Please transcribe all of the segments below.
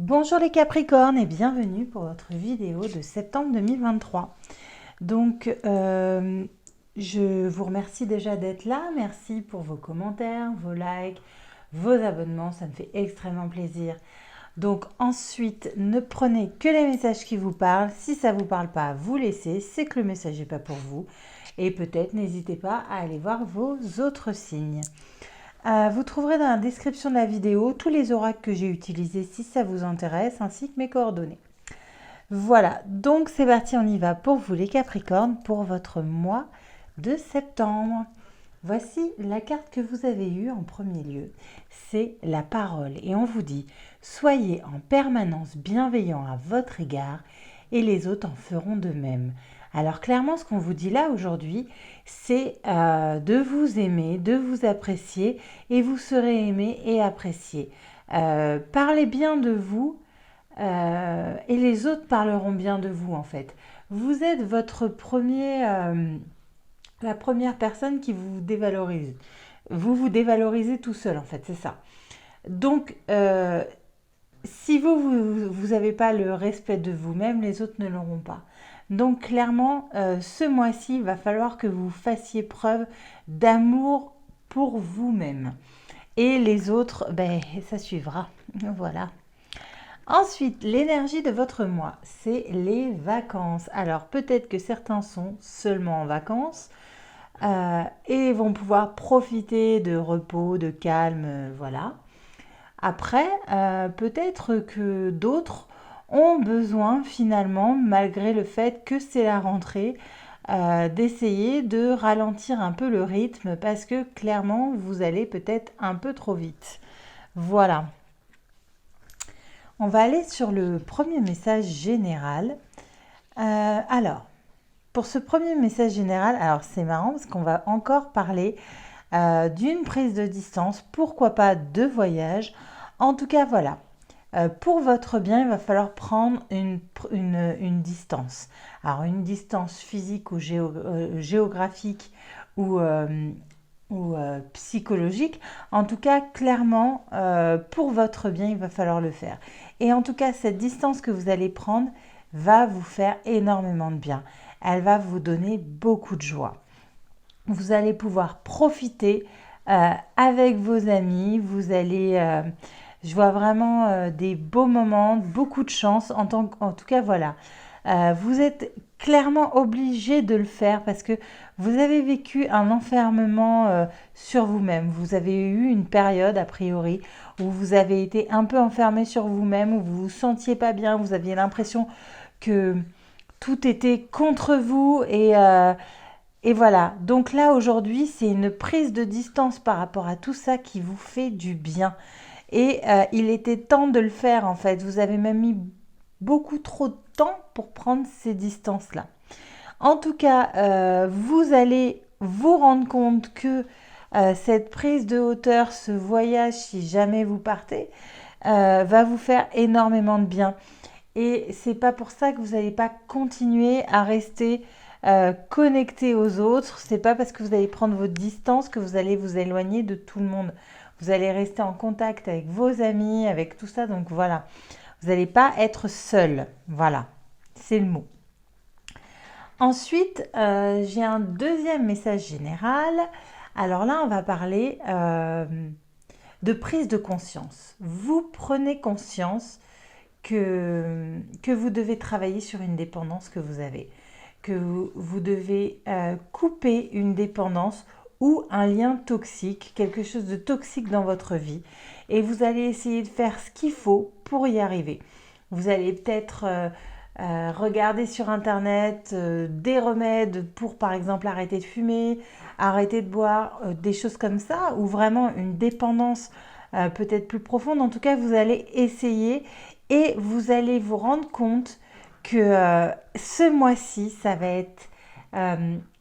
Bonjour les Capricornes et bienvenue pour votre vidéo de septembre 2023. Donc, je vous remercie déjà d'être là. Merci pour vos commentaires, vos likes, vos abonnements. Ça me fait extrêmement plaisir. Donc ensuite, ne prenez que les messages qui vous parlent. Si ça ne vous parle pas, vous laissez. C'est que le message n'est pas pour vous. Et peut-être n'hésitez pas à aller voir vos autres signes. Vous trouverez dans la description de la vidéo tous les oracles que j'ai utilisés si ça vous intéresse, ainsi que mes coordonnées. Voilà, donc c'est parti, on y va pour vous les Capricornes, pour votre mois de septembre. Voici la carte que vous avez eue en premier lieu, c'est la parole. Et on vous dit, soyez en permanence bienveillant à votre égard et les autres en feront de même. Alors clairement, ce qu'on vous dit là aujourd'hui, c'est de vous aimer, de vous apprécier et vous serez aimé et apprécié. Parlez bien de vous et les autres parleront bien de vous en fait. Vous êtes votre la première personne qui vous dévalorise. Vous vous dévalorisez tout seul en fait, c'est ça. Donc, si vous n'avez pas le respect de vous-même, les autres ne l'auront pas. Donc clairement, ce mois-ci, il va falloir que vous fassiez preuve d'amour pour vous-même. Et les autres, ben, ça suivra. Voilà. Ensuite, l'énergie de votre mois, c'est les vacances. Alors peut-être que certains sont seulement en vacances et vont pouvoir profiter de repos, de calme, voilà. Après, peut-être que d'autres ont besoin finalement, malgré le fait que c'est la rentrée, d'essayer de ralentir un peu le rythme parce que clairement, vous allez peut-être un peu trop vite. Voilà. On va aller sur le premier message général. Alors, pour ce premier message général, alors c'est marrant parce qu'on va encore parler d'une prise de distance, pourquoi pas de voyage. En tout cas, voilà. Pour votre bien, il va falloir prendre une distance. Alors, une distance physique ou géographique ou psychologique. En tout cas, clairement, pour votre bien, il va falloir le faire. Et en tout cas, cette distance que vous allez prendre va vous faire énormément de bien. Elle va vous donner beaucoup de joie. Vous allez pouvoir profiter avec vos amis. Vous allez, je vois vraiment des beaux moments, beaucoup de chance. En tout cas, voilà. Vous êtes clairement obligé de le faire parce que vous avez vécu un enfermement sur vous-même. Vous avez eu une période, a priori, où vous avez été un peu enfermé sur vous-même, où vous vous sentiez pas bien, vous aviez l'impression que tout était contre vous et voilà. Donc là, aujourd'hui, c'est une prise de distance par rapport à tout ça qui vous fait du bien. Et il était temps de le faire, en fait. Vous avez même mis beaucoup trop de temps pour prendre ces distances-là. En tout cas, vous allez vous rendre compte que cette prise de hauteur, ce voyage, si jamais vous partez, va vous faire énormément de bien. Et c'est pas pour ça que vous n'allez pas continuer à rester connecté aux autres. C'est pas parce que vous allez prendre votre distance que vous allez vous éloigner de tout le monde. Vous allez rester en contact avec vos amis, avec tout ça. Donc voilà, vous n'allez pas être seul. Voilà, c'est le mot. Ensuite, j'ai un deuxième message général. Alors là, on va parler de prise de conscience. Vous prenez conscience que vous devez travailler sur une dépendance que vous avez, que vous devez couper une dépendance ou un lien toxique, quelque chose de toxique dans votre vie, et vous allez essayer de faire ce qu'il faut pour y arriver. Vous allez peut-être regarder sur internet des remèdes pour par exemple arrêter de fumer, arrêter de boire, des choses comme ça, ou vraiment une dépendance peut-être plus profonde. En tout cas, vous allez essayer et vous allez vous rendre compte que ce mois-ci, ça va être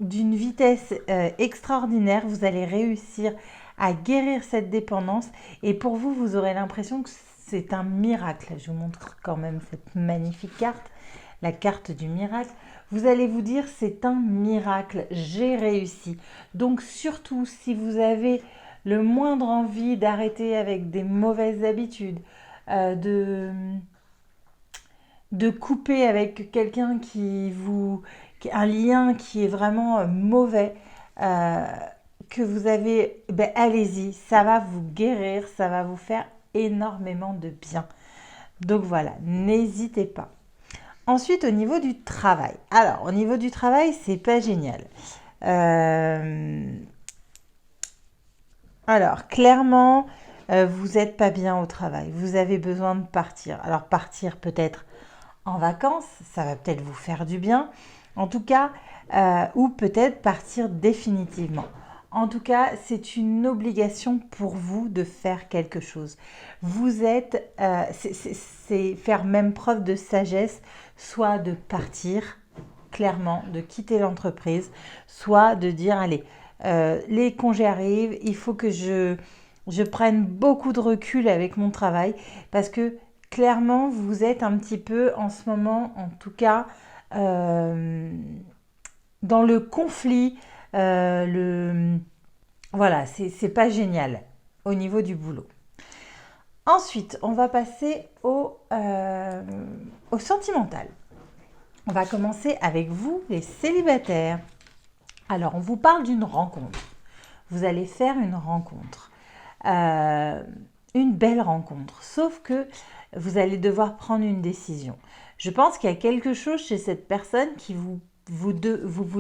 d'une vitesse extraordinaire. Vous allez réussir à guérir cette dépendance et pour vous, vous aurez l'impression que c'est un miracle. Je vous montre quand même cette magnifique carte, la carte du miracle. Vous allez vous dire, c'est un miracle, j'ai réussi. Donc surtout, si vous avez le moindre envie d'arrêter avec des mauvaises habitudes, de couper avec quelqu'un un lien qui est vraiment mauvais, que vous avez, ben, allez-y, ça va vous guérir, ça va vous faire énormément de bien. Donc voilà, n'hésitez pas. Ensuite, au niveau du travail. Alors, au niveau du travail, c'est pas génial. Alors, clairement, vous n'êtes pas bien au travail. Vous avez besoin de partir. Alors, partir peut-être en vacances, ça va peut-être vous faire du bien. En tout cas, ou peut-être partir définitivement. En tout cas, c'est une obligation pour vous de faire quelque chose. Vous êtes, c'est faire même preuve de sagesse, soit de partir clairement, de quitter l'entreprise, soit de dire, allez, les congés arrivent, il faut que je prenne beaucoup de recul avec mon travail, parce que clairement, vous êtes un petit peu en ce moment, en tout cas, dans le conflit, voilà, c'est pas génial au niveau du boulot. Ensuite, on va passer au sentimental. On va commencer avec vous, les célibataires. Alors, on vous parle d'une rencontre. Vous allez faire une rencontre. Une belle rencontre. Sauf que vous allez devoir prendre une décision. Je pense qu'il y a quelque chose chez cette personne qui vous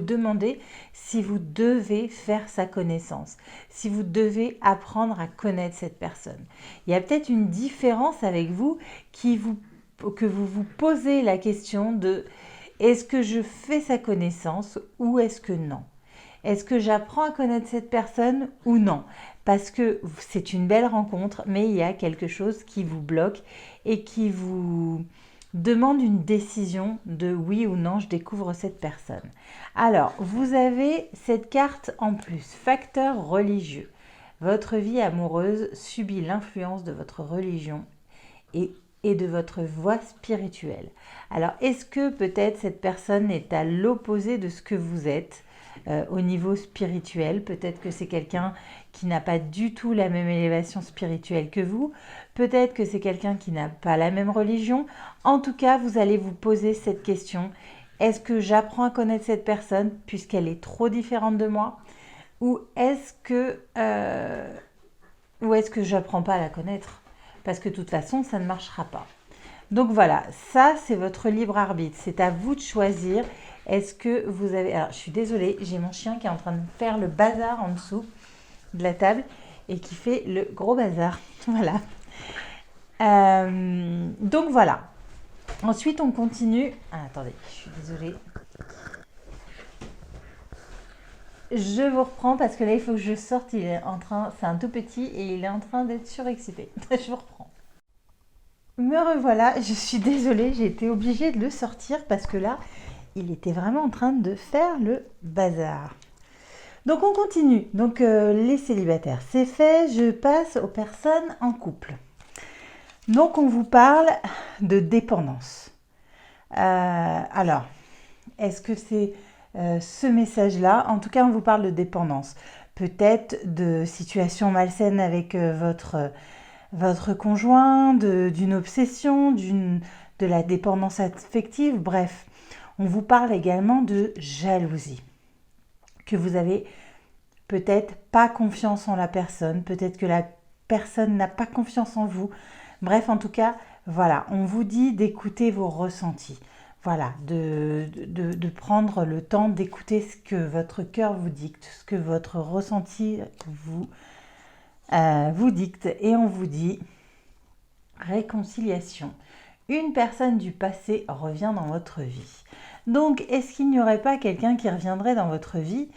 demandez si vous devez faire sa connaissance, si vous devez apprendre à connaître cette personne. Il y a peut-être une différence avec vous que vous vous posez la question de est-ce que je fais sa connaissance ou est-ce que non? Est-ce que j'apprends à connaître cette personne ou non? Parce que c'est une belle rencontre, mais il y a quelque chose qui vous bloque et qui vous demande une décision de oui ou non, je découvre cette personne. Alors, vous avez cette carte en plus, facteur religieux. Votre vie amoureuse subit l'influence de votre religion et de votre voie spirituelle. Alors, est-ce que peut-être cette personne est à l'opposé de ce que vous êtes au niveau spirituel? Peut-être que c'est quelqu'un qui n'a pas du tout la même élévation spirituelle que vous. Peut-être que c'est quelqu'un qui n'a pas la même religion. En tout cas, vous allez vous poser cette question. Est-ce que j'apprends à connaître cette personne puisqu'elle est trop différente de moi? Ou est-ce que j'apprends pas à la connaître? Parce que de toute façon, ça ne marchera pas. Donc voilà, ça c'est votre libre arbitre. C'est à vous de choisir. Est-ce que vous avez... Alors, je suis désolée, j'ai mon chien qui est en train de faire le bazar en dessous de la table et qui fait le gros bazar. Voilà. Donc voilà. Ensuite, on continue. Ah, attendez, je suis désolée. Je vous reprends parce que là, il faut que je sorte. Il est en train... C'est un tout petit et il est en train d'être surexcité. Je vous reprends. Me revoilà. Je suis désolée, j'ai été obligée de le sortir parce que là, il était vraiment en train de faire le bazar. Donc on continue. Donc les célibataires, c'est fait. Je passe aux personnes en couple. Donc on vous parle de dépendance. Alors, est-ce que c'est ce message-là? En tout cas, on vous parle de dépendance. Peut-être de situations malsaines avec votre conjoint, d'une obsession, de la dépendance affective. Bref, on vous parle également de jalousie. Que vous avez peut-être pas confiance en la personne, peut-être que la personne n'a pas confiance en vous. Bref, en tout cas, voilà, on vous dit d'écouter vos ressentis. Voilà, de prendre le temps d'écouter ce que votre cœur vous dicte, ce que votre ressenti vous dicte. Et on vous dit réconciliation. Une personne du passé revient dans votre vie. Donc, est-ce qu'il n'y aurait pas quelqu'un qui reviendrait dans votre vie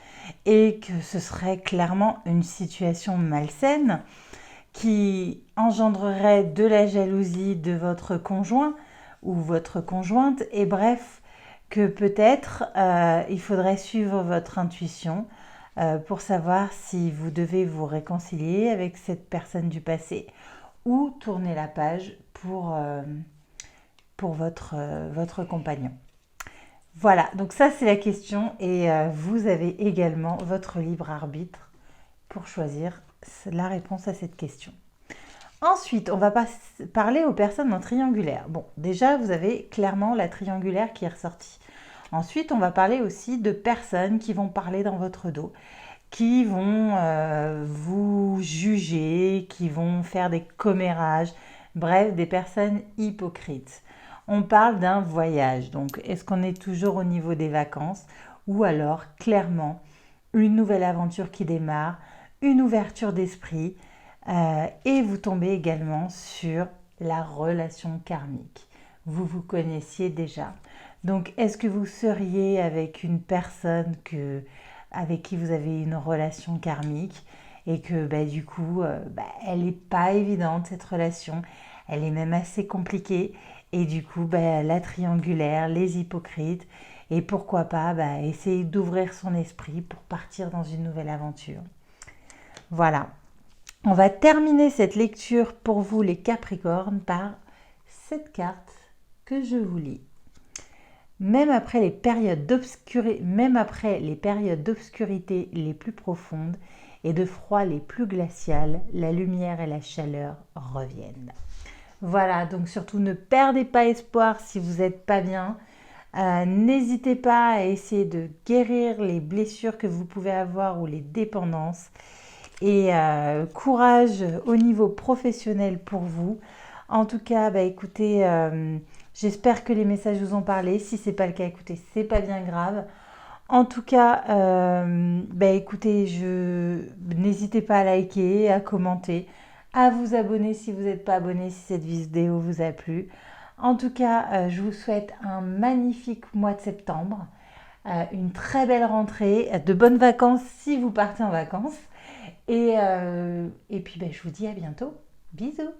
et que ce serait clairement une situation malsaine qui engendrerait de la jalousie de votre conjoint ou votre conjointe, et bref, que peut-être il faudrait suivre votre intuition pour savoir si vous devez vous réconcilier avec cette personne du passé ou tourner la page pour votre compagnon. Voilà, donc ça c'est la question et vous avez également votre libre arbitre pour choisir la réponse à cette question. Ensuite, on va parler aux personnes en triangulaire. Bon, déjà, vous avez clairement la triangulaire qui est ressortie. Ensuite, on va parler aussi de personnes qui vont parler dans votre dos, qui vont vous juger, qui vont faire des commérages, bref, des personnes hypocrites. On parle d'un voyage, donc est-ce qu'on est toujours au niveau des vacances ou alors clairement une nouvelle aventure qui démarre, une ouverture d'esprit et vous tombez également sur la relation karmique. Vous vous connaissiez déjà. Donc est-ce que vous seriez avec une personne avec qui vous avez une relation karmique et que du coup elle n'est pas évidente cette relation, elle est même assez compliquée et du coup la triangulaire, les hypocrites et pourquoi pas essayer d'ouvrir son esprit pour partir dans une nouvelle aventure. Voilà, on va terminer cette lecture pour vous les Capricornes par cette carte que je vous lis. Même après les périodes d'obscurité les plus profondes et de froid les plus glaciales, la lumière et la chaleur reviennent. Voilà, donc surtout ne perdez pas espoir si vous n'êtes pas bien. N'hésitez pas à essayer de guérir les blessures que vous pouvez avoir ou les dépendances. Et courage au niveau professionnel pour vous. En tout cas, écoutez, j'espère que les messages vous ont parlé. Si ce n'est pas le cas, écoutez, c'est pas bien grave. En tout cas, écoutez, n'hésitez pas à liker, à commenter, à vous abonner si vous n'êtes pas abonné, si cette vidéo vous a plu. En tout cas, je vous souhaite un magnifique mois de septembre, une très belle rentrée, de bonnes vacances si vous partez en vacances. Et puis je vous dis à bientôt. Bisous.